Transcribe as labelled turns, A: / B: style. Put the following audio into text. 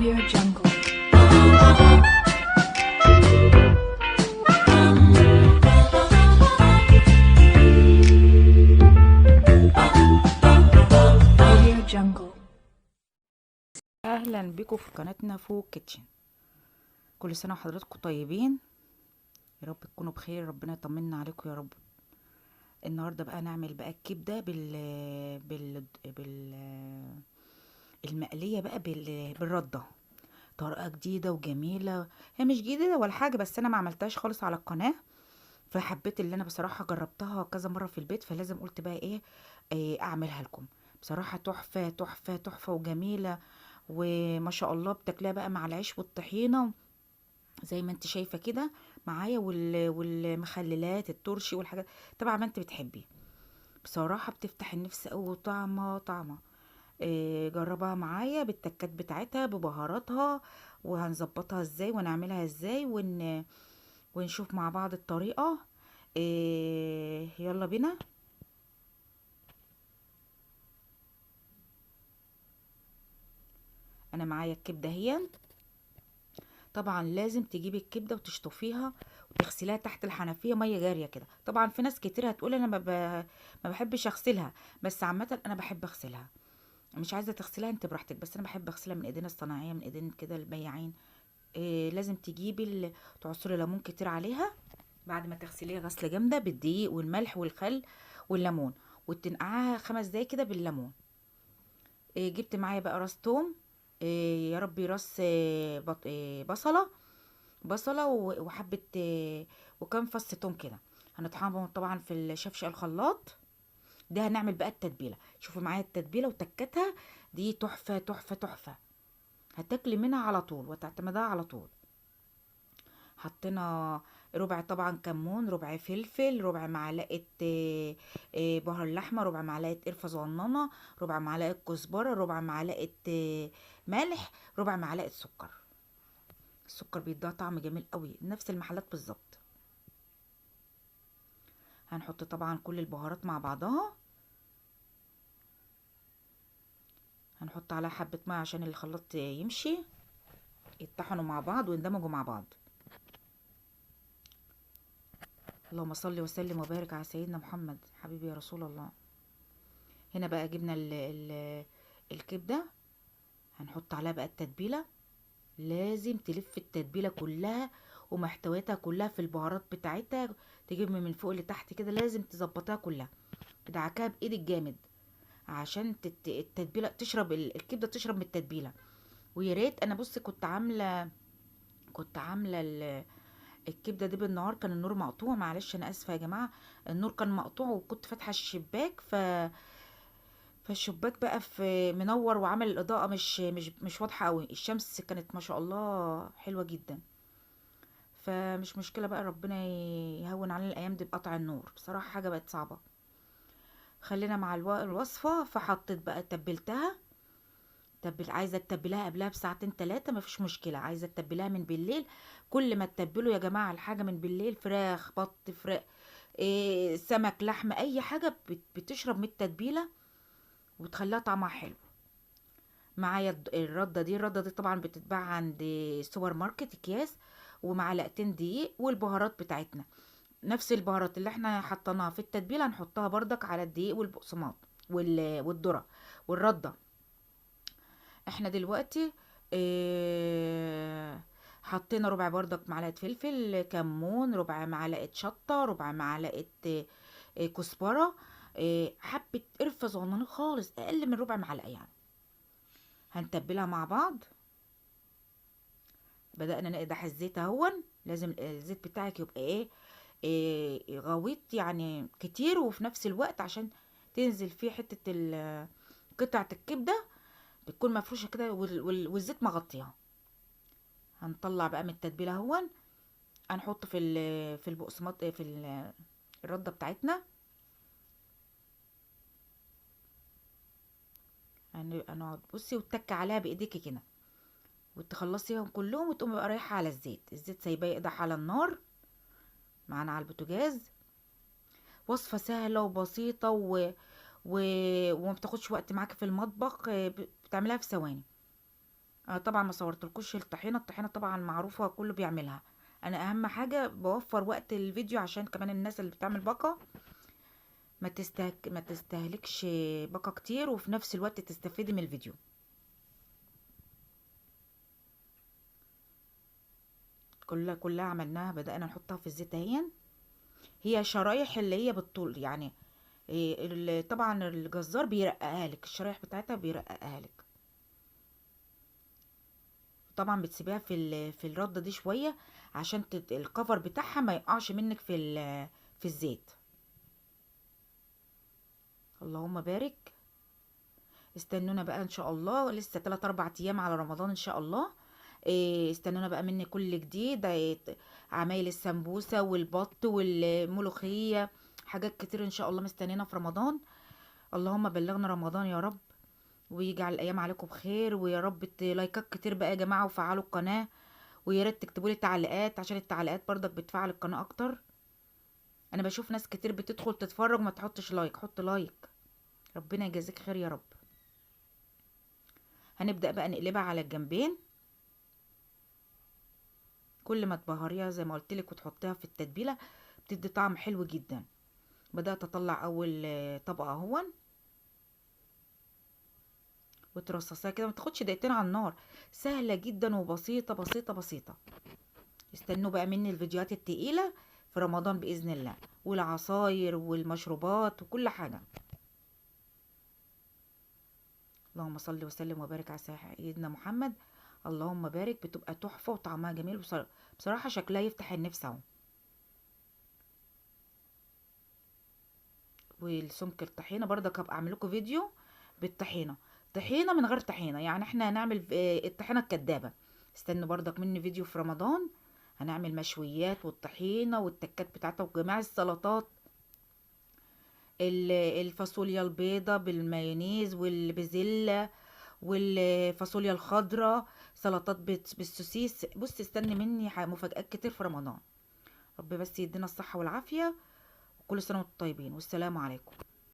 A: Audio Jungle. Audio Jungle.
B: اهلا بكم في قناتنا فوق كيتشن. كل سنه وحضراتكم طيبين، يا رب تكونوا بخير، ربنا يطمنا عليكم يا رب. النهارده بقى نعمل بقى الكبده بال المقليه بقى بالرده. طريقه جديده وجميله، هي مش جديده ولا حاجه، بس انا ما عملتهاش خالص على القناه، فحبيت اللي انا بصراحه جربتها كذا مره في البيت، فلازم قلت بقى إيه اعملها لكم. بصراحه تحفه تحفه تحفه وجميله، وما شاء الله بتاكلها بقى مع العيش والطحينه زي ما انت شايفه كده معايا، والمخللات الترشي والحاجات طبعا ما انت بتحبي. بصراحه بتفتح النفس قوي، وطعمه طعمه. جربها معايا بالتكات بتاعتها ببهاراتها، وهنظبطها ازاي ونعملها ازاي ونشوف مع بعض الطريقه. يلا بينا. انا معايا الكبده هي. طبعا لازم تجيبي الكبده وتشطفيها وتغسليها تحت الحنفيه ميه جاريه كده. طبعا في ناس كتير هتقول انا ما بحبش اغسلها، بس عامه انا بحب اغسلها. مش عايزه تغسلها انت براحتك، بس انا بحب اغسلها من ايدينا الصناعيه، من ايدين كده البياعين. لازم تجيبي تعصري ليمون كتير عليها بعد ما تغسليها غسله جامده بالدقيق والملح والخل والليمون، وتنقعها 5 دقايق كده بالليمون. جبت معايا بقى راس توم، يا ربي راس بصلة وحبة وكام فص توم كده. هنطحنهم طبعا في الشفشق الخلاط. ده هنعمل بقى التتبيلة. شوفوا معايا التتبيلة وتكتها، دي تحفة تحفة تحفة، هتاكلي منها على طول وتعتمدها على طول. حطينا ربع طبعا كمون، ربع فلفل، ربع معلقة بهار لحمة، ربع معلقة قرفة صغننة، ربع معلقة كزبرة، ربع معلقة ملح، ربع معلقة سكر. السكر بيديها طعم جميل قوي، نفس المحلات بالظبط. هنحط طبعا كل البهارات مع بعضها، هنحط عليها حبة ميه عشان الخلاط يمشي، يتطحنوا مع بعض ويندمجوا مع بعض. اللهم صل وسلم وبارك على سيدنا محمد حبيبي يا رسول الله. هنا بقى جبنا الكبدة، هنحط عليها بقى التتبيلة. لازم تلف التتبيلة كلها ومحتوياتها كلها في البهارات بتاعتها، تجيب من فوق لتحت كده، لازم تظبطها كلها، تدعكها بايدك جامد عشان التتبيله تشرب، الكبده تشرب من التتبيله. ويا ريت انا بص كنت عامله الكبده دي بالنهار، كان النور مقطوع، معلش انا اسفه يا جماعه، النور كان مقطوع وكنت فاتحه الشباك، فالشباك بقى في منور وعامل الاضاءه مش واضحه قوي، الشمس كانت ما شاء الله حلوه جدا. فمش مشكله بقى، ربنا يهون علينا الايام دي بقطع النور، بصراحه حاجه بقت صعبه. خلينا مع الوصفه. فحطيت بقى تبلتها، عايزه تتبلها قبلها بساعتين 3 مفيش مشكله، عايزه تتبلها من بالليل. كل ما تتبلوا يا جماعه الحاجه من بالليل، فراخ بط فراخ سمك لحمه اي حاجه بتشرب من التتبيله وبتخليها طعمها حلو. معايا الرده دي طبعا بتتباع عند سوبر ماركت اكياس، ومعلقتين دقيق والبهارات بتاعتنا، نفس البهارات اللي احنا حطيناها في التتبيله هنحطها بردك على الدقيق والبقسماط والذره والرده. احنا دلوقتي حطينا ربع بردك معلقه فلفل كمون، ربع معلقه شطه، ربع معلقه كزبره، حبه قرفه صغننين خالص اقل من ربع معلقه يعني. هنتبلها مع بعض. بدأنا نقدح الزيت اهون، لازم الزيت بتاعك يبقى غويط يعني كتير، وفي نفس الوقت عشان تنزل فيه حته قطعه الكبده بتكون مفروشه كده والزيت مغطيها. هنطلع بقى من التتبيله اهون، هنحط في البقسماط الرده بتاعتنا. هنقعد بصي وتك عليها بايديكي كده وتخلصيهم كلهم، وتقومي بقى رايحه على الزيت سايباه يقدح على النار معانا على البوتاجاز. وصفه سهله وبسيطه وما بتاخدش وقت معاكي في المطبخ، بتعملها في ثواني. طبعا ما صورتلكوش الطحينه. الطحينه طبعا معروفه كله بيعملها. انا اهم حاجه بوفر وقت الفيديو عشان كمان الناس اللي بتعمل باقه ما تستهلكش باقه كتير، وفي نفس الوقت تستفيدي من الفيديو. كلها عملناها، بدأنا نحطها في الزيت اهي. هي شرايح اللي هي بالطول يعني. طبعا الجزار بيرققها لك، الشرايح بتاعتها بيرققها لك. طبعا بتسيبيها في الرده دي شويه عشان الكفر بتاعها ما يقعش منك في الزيت. اللهم بارك. استنونا بقى ان شاء الله، لسه 3 4 ايام على رمضان ان شاء الله. استنونا بقى مني كل جديد. عمايل السمبوسه والبط والملوخيه، حاجات كتير ان شاء الله مستنينا في رمضان. اللهم بلغنا رمضان يا رب، ويجعل الايام عليكم بخير، ويا رب لايكات كتير بقى يا جماعه، وفعلوا القناه. ويا ريت تكتبوا لي تعليقات عشان التعليقات برضك بتفعل القناه اكتر. انا بشوف ناس كتير بتدخل تتفرج ما تحطش لايك، حط لايك. ربنا يجازيك خير يا رب. هنبدأ بقى نقلبها على الجنبين. كل ما تبهريها زي ما قلت لك وتحطيها في التتبيله بتدي طعم حلو جدا. بدأت اطلع اول طبقه اهون، وترصصيها كده، ما تاخدش دقيقتين على النار. سهله جدا وبسيطه بسيطه بسيطه. استنوا بقى مني الفيديوهات التقيله في رمضان باذن الله، والعصاير والمشروبات وكل حاجه. اللهم صل وسلم وبارك على سيدنا محمد. اللهم بارك. بتبقى تحفه وطعمها جميل، بصراحه شكلها يفتح النفس اهو. والسمك الطحينه برضك هبقى اعمل لكم فيديو بالطحينه. طحينه من غير طحينه، يعني احنا هنعمل الطحينه الكدابه. استنوا برضك مني فيديو في رمضان. هنعمل مشويات والطحينه والتكات بتاعتها وجميع السلطات. الفاصوليا البيضة بالمايونيز والبزلة والفاصوليا الخضراء، سلطات بالسوسيس. بص استني مني مفاجآت كتير في رمضان. رب بس يدينا الصحة والعافية، وكل سنة وانتم طيبين، والسلام عليكم.